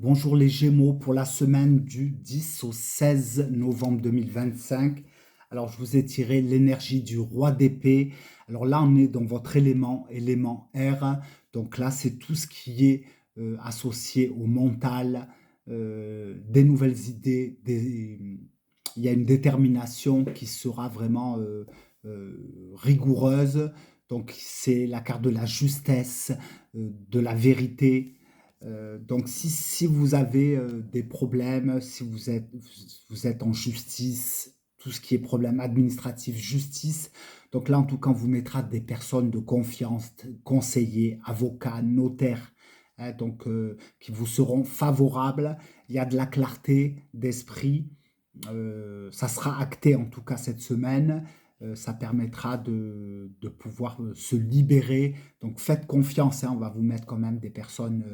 Bonjour les Gémeaux pour la semaine du 10 au 16 novembre 2025. Alors, je vous ai tiré l'énergie du roi d'épée. Alors là, on est dans votre élément R. Donc là, c'est tout ce qui est associé au mental, des nouvelles idées, il y a une détermination qui sera vraiment rigoureuse. Donc, c'est la carte de la justesse, de la vérité. Donc, si vous avez des problèmes, si vous êtes en justice, tout ce qui est problème administratif, justice, donc là, en tout cas, on vous mettra des personnes de confiance, conseillers, avocats, notaires, hein, donc qui vous seront favorables. Il y a de la clarté d'esprit. Ça sera acté en tout cas cette semaine. Ça permettra de pouvoir se libérer. Donc faites confiance, hein, on va vous mettre quand même des personnes.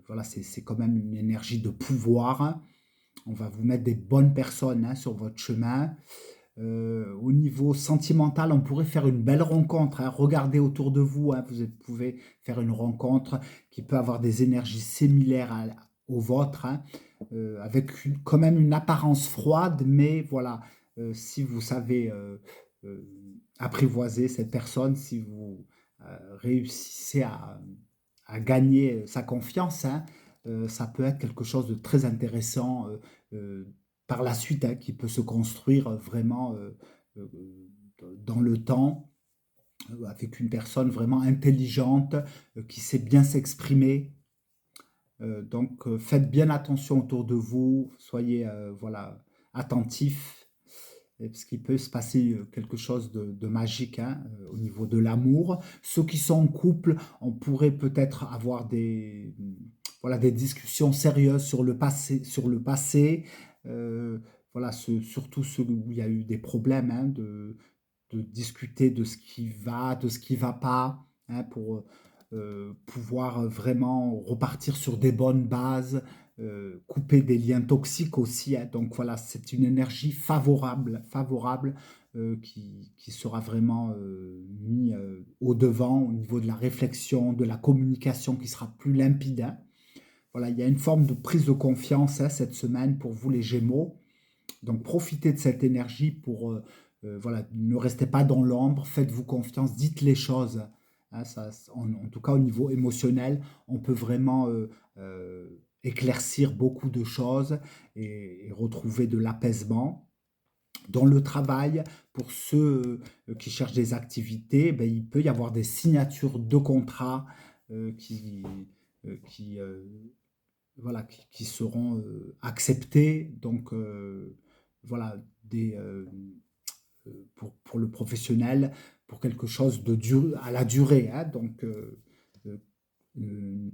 Voilà, c'est quand même une énergie de pouvoir. On va vous mettre des bonnes personnes, hein, sur votre chemin. Au niveau sentimental, on pourrait faire une belle rencontre, hein. Regardez autour de vous, hein, vous pouvez faire une rencontre qui peut avoir des énergies similaires aux vôtres, hein, avec quand même une apparence froide, mais voilà, si vous savez euh, apprivoiser cette personne, si vous réussissez à gagner sa confiance, hein, ça peut être quelque chose de très intéressant par la suite, hein, qui peut se construire vraiment euh, dans le temps, avec une personne vraiment intelligente, qui sait bien s'exprimer. Donc, faites bien attention autour de vous, soyez voilà, attentifs, parce qu'il peut se passer quelque chose de magique, hein, au niveau de l'amour. Ceux qui sont en couple, on pourrait peut-être avoir voilà, des discussions sérieuses sur le passé, voilà, surtout ceux où il y a eu des problèmes, hein, de discuter de ce qui va, de ce qui ne va pas, hein, pour pouvoir vraiment repartir sur des bonnes bases, couper des liens toxiques aussi, hein. Donc voilà, c'est une énergie favorable qui sera vraiment mis au devant au niveau de la réflexion, de la communication qui sera plus limpide, hein. Voilà, il y a une forme de prise de confiance, hein, cette semaine pour vous les Gémeaux. Donc profitez de cette énergie pour, voilà, ne restez pas dans l'ombre, faites-vous confiance, dites les choses, hein, en tout cas au niveau émotionnel, on peut vraiment éclaircir beaucoup de choses et retrouver de l'apaisement. Dans le travail, pour ceux qui cherchent des activités, ben, il peut y avoir des signatures de contrats qui, voilà, qui seront acceptés. Donc, voilà, pour le professionnel, pour quelque chose à la durée, hein. Donc, euh, euh,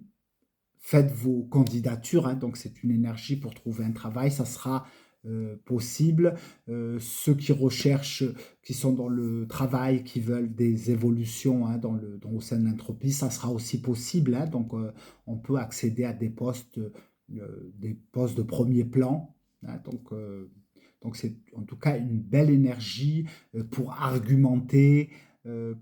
faites vos candidatures, hein. Donc, c'est une énergie pour trouver un travail. Ça sera possible. Ceux qui recherchent, qui sont dans le travail, qui veulent des évolutions, hein, au sein de l'entreprise, ça sera aussi possible, hein. Donc, on peut accéder à des postes de premier plan, hein. Donc c'est en tout cas une belle énergie pour argumenter,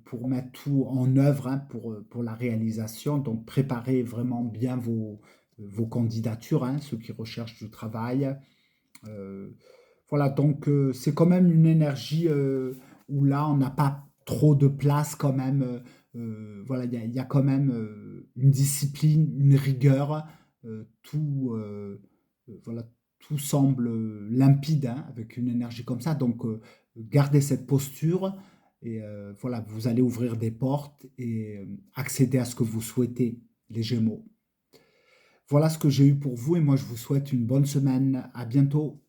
pour mettre tout en œuvre, hein, pour la réalisation. Donc préparez vraiment bien vos candidatures, hein, ceux qui recherchent du travail. Euh, voilà, donc c'est quand même une énergie où là, on n'a pas trop de place quand même. Voilà, il y a quand même une discipline, une rigueur. Voilà, tout semble limpide, hein, avec une énergie comme ça. Donc, gardez cette posture et voilà, vous allez ouvrir des portes et accéder à ce que vous souhaitez, les Gémeaux. Voilà ce que j'ai eu pour vous et moi, je vous souhaite une bonne semaine. À bientôt.